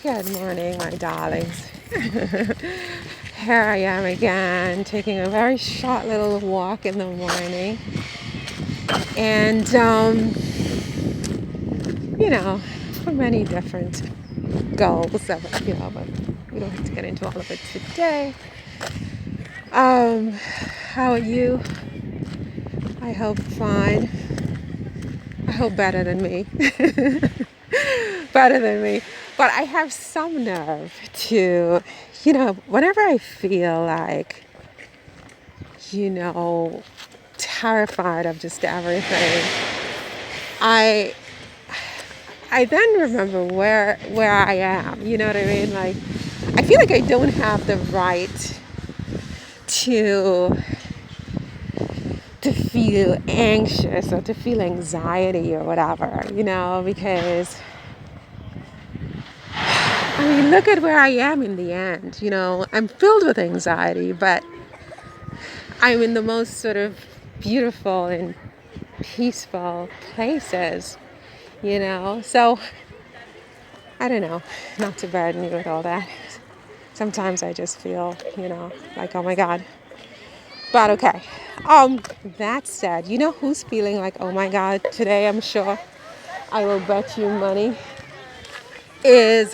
Good morning, my darlings. Here I am again, taking a very short little walk in the morning. And, for many different goals, but we don't have to get into all of it today. How are you? I hope fine. I hope better than me. Better than me. But I have some nerve to, whenever I feel like, terrified of just everything, I then remember where I am. You know what I mean? Like, I feel like I don't have the right to feel anxious or to feel anxiety or whatever, because look at where I am in the end. I'm filled with anxiety, but I'm in the most sort of beautiful and peaceful places, So, I don't know, not to burden you with all that. Sometimes I just feel, like, oh my God. But okay. That said, you know who's feeling like, oh my God, today I'm sure I will bet you money is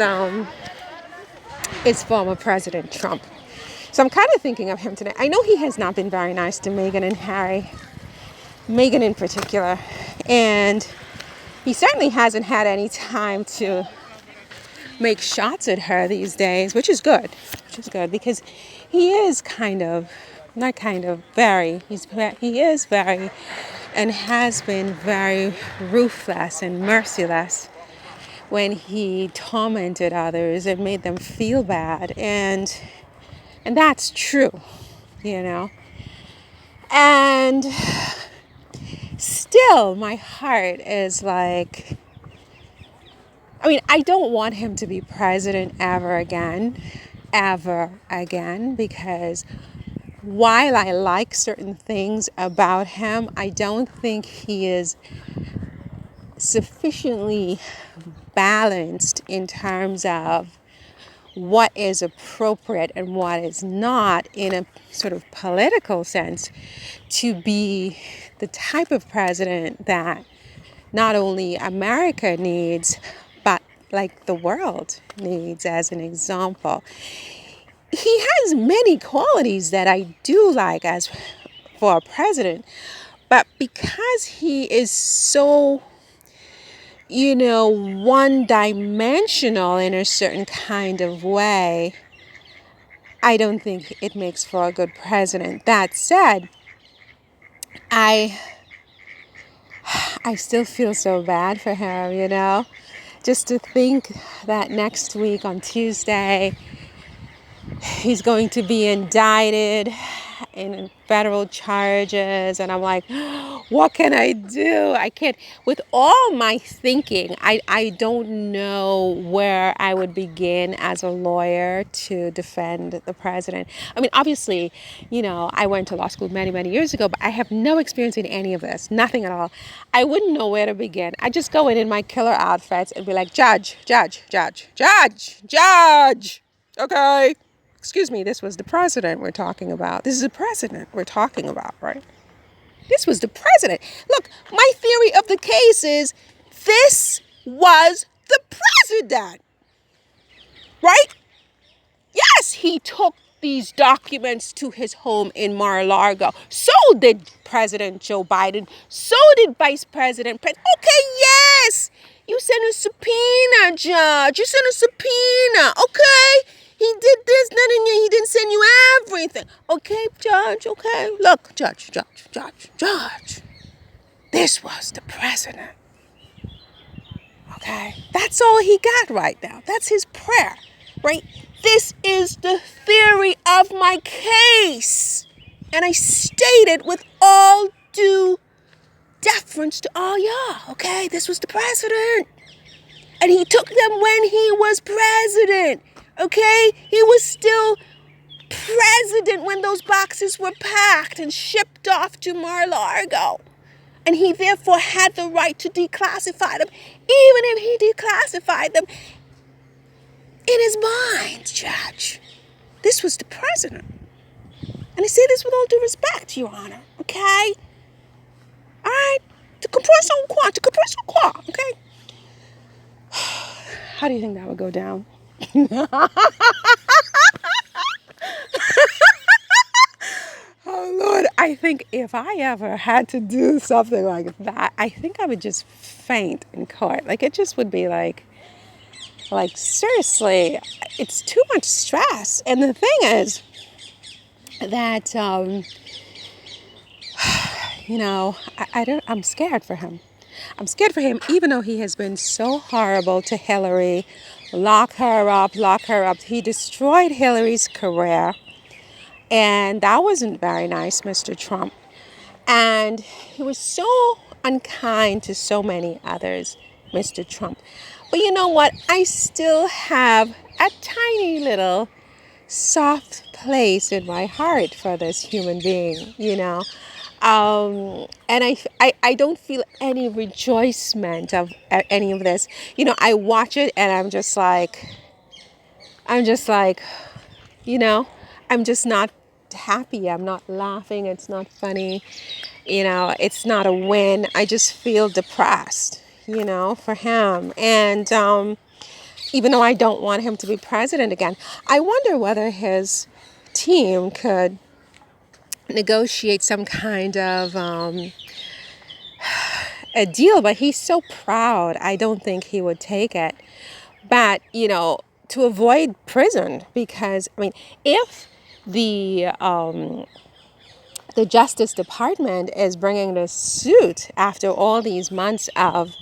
former President Trump. So I'm kind of thinking of him today. I know he has not been very nice to Meghan and Harry, Meghan in particular, and he certainly hasn't had any time to make shots at her these days, which is good because he is he is very and has been very ruthless and merciless when he tormented others and made them feel bad, and that's true, and still my heart is like, I don't want him to be president ever again, because while I like certain things about him, I don't think he is sufficiently balanced in terms of what is appropriate and what is not in a sort of political sense to be the type of president that not only America needs, but like the world needs. As an example, he has many qualities that I do like as for a president, but because he is so one-dimensional in a certain kind of way, I don't think it makes for a good president. That said, I still feel so bad for him, just to think that next week on Tuesday, he's going to be indicted in federal charges, and I'm like, what can I do? I can't. With all my thinking, I don't know where I would begin as a lawyer to defend the president. Obviously, I went to law school many, many years ago, but I have no experience in any of this, nothing at all. I wouldn't know where to begin. I just go in my killer outfits and be like, judge, judge, judge, judge, judge. Okay. Excuse me, this was the president we're talking about. This is the president we're talking about, right? This was the president. Look, my theory of the case is this was the president, right? Yes, he took these documents to his home in Mar-a-Lago. So did President Joe Biden. So did Vice President. Okay, yes. You sent a subpoena, Judge. You sent a subpoena. Okay. He did this, he didn't send you everything. Okay, Judge, okay. Look, Judge. This was the president. Okay? That's all he got right now. That's his prayer, right? This is the theory of my case. And I state it with all due deference to all y'all, okay? This was the president. And he took them when he was president. Okay? He was still president when those boxes were packed and shipped off to Mar-a-Lago. And he therefore had the right to declassify them. Even if he declassified them, his mind, Judge. This was the president. And I say this with all due respect, Your Honor, okay? All right? To compress on quoi, okay? How do you think that would go down? Oh, Lord, I think if I ever had to do something like that, I think I would just faint in court. Like, it just would be like seriously, it's too much stress. And the thing is that, I'm scared for him. I'm scared for him, even though he has been so horrible to Hillary. Lock her up. He destroyed Hillary's career. And that wasn't very nice, Mr. Trump. And he was so unkind to so many others, Mr. Trump. But you know what? I still have a tiny little soft place in my heart for this human being, And I don't feel any rejoicement of any of this. I watch it and I'm just like, I'm just not happy. I'm not laughing. It's not funny. It's not a win. I just feel depressed, for him. And even though I don't want him to be president again, I wonder whether his team could negotiate some kind of a deal. But he's so proud. I don't think he would take it. But, to avoid prison, because, if the Justice Department is bringing this suit after all these months of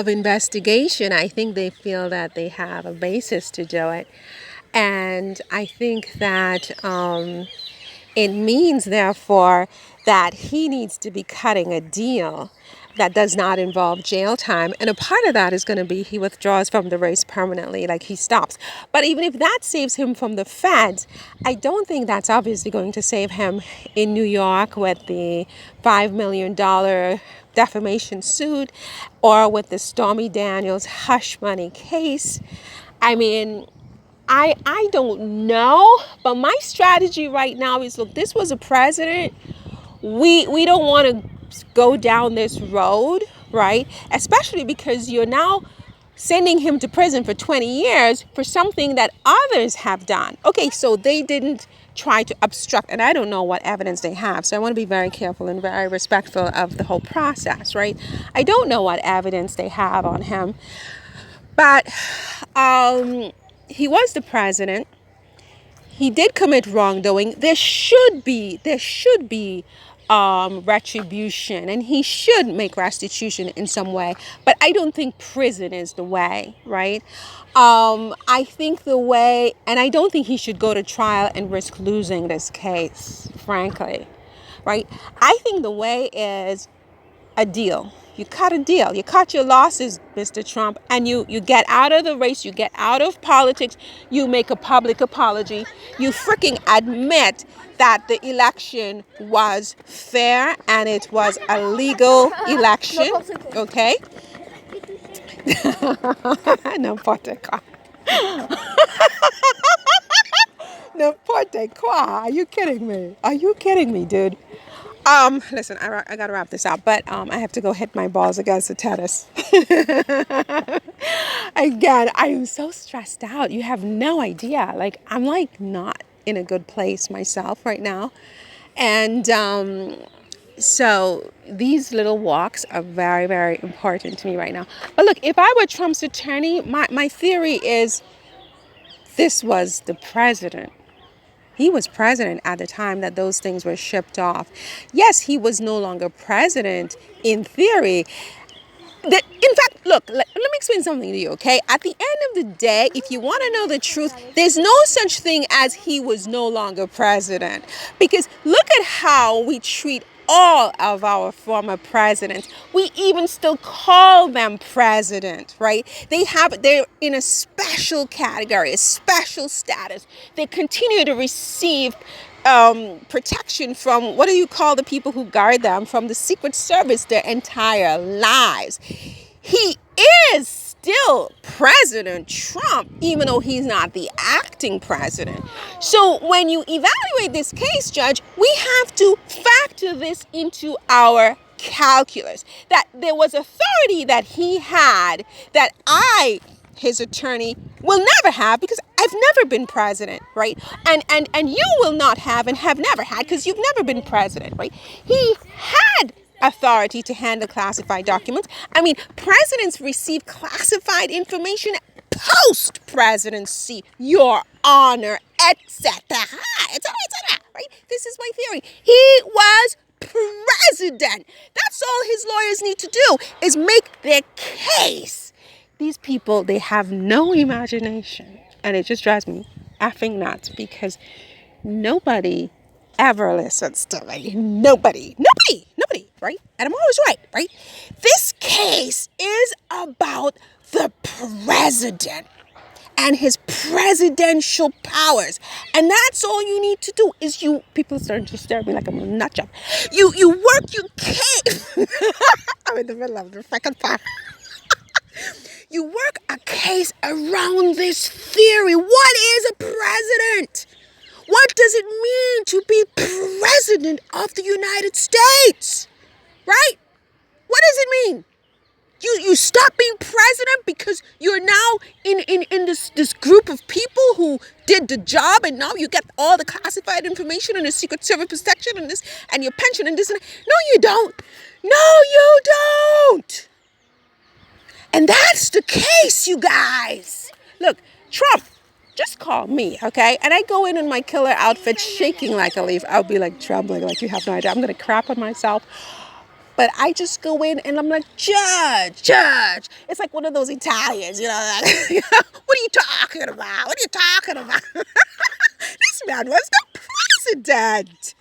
investigation, I think they feel that they have a basis to do it. And I think that it means, therefore, that he needs to be cutting a deal that does not involve jail time. And a part of that is going to be he withdraws from the race permanently, like he stops. But even if that saves him from the feds, I don't think that's obviously going to save him in New York with the $5 million defamation suit or with the Stormy Daniels hush money case. I don't know, but my strategy right now is, look, this was a president. We don't want to go down this road, right? Especially because you're now sending him to prison for 20 years for something that others have done. Okay, so they didn't try to obstruct, and I don't know what evidence they have, so I want to be very careful and very respectful of the whole process, right? I don't know what evidence they have on him, but he was the president. He did commit wrongdoing. There should be retribution, and he should make restitution in some way. But I don't think prison is the way, right? I think the way, and I don't think he should go to trial and risk losing this case, frankly, right? I think the way is a deal. You cut a deal. You cut your losses, Mr. Trump, and you get out of the race. You get out of politics. You make a public apology. You freaking admit that the election was fair and it was a legal election. Okay? N'importe quoi. N'importe quoi. Are you kidding me? Are you kidding me, dude? Listen, I gotta wrap this up, but I have to go hit my balls against the tennis. Again, I am so stressed out. You have no idea. Like, I'm like not in a good place myself right now. And so these little walks are very, very important to me right now. But look, if I were Trump's attorney, my theory is this was the president. He was president at the time that those things were shipped off. Yes, he was no longer president in theory. In fact, look, let me explain something to you, okay? At the end of the day, if you want to know the truth, there's no such thing as he was no longer president. Because look at how we treat all of our former presidents. We even still call them president, right? They're in a special category, a special status. They continue to receive protection from, what do you call the people who guard them? From the Secret Service their entire lives. He is still President Trump, even though he's not the acting president. So when you evaluate this case, Judge, we have to factor this into our calculus, that there was authority that he had that I, his attorney, will never have, because I've never been president, right? And you will not have and have never had, because you've never been president, right? He had authority to handle classified documents. I mean, presidents receive classified information post-presidency, Your Honor, etc. Right? This is my theory. He was president. That's all his lawyers need to do, is make their case. These people, they have no imagination. And it just drives me effing nuts, because nobody ever listens to me. Nobody, right? And I'm always right? This case is about the president and his presidential powers. And that's all you need to do. Is people starting to stare at me like I'm a nut job. You work your case. I'm in the middle of the second part. You work a case around this theory. What is a president? What does it mean to be president of the United States? Right? What does it mean? You stop being president because you're now in this group of people who did the job, and now you get all the classified information and the Secret Service protection and this and your pension and this and that. No, you don't. No, you don't. And that's the case, you guys. Look, Trump, just call me, okay? And I go in my killer outfit shaking like a leaf. I'll be like trembling like you have no idea. I'm going to crap on myself. But I just go in and I'm like, Judge. It's like one of those Italians, you know. Like, what are you talking about? This man was the president.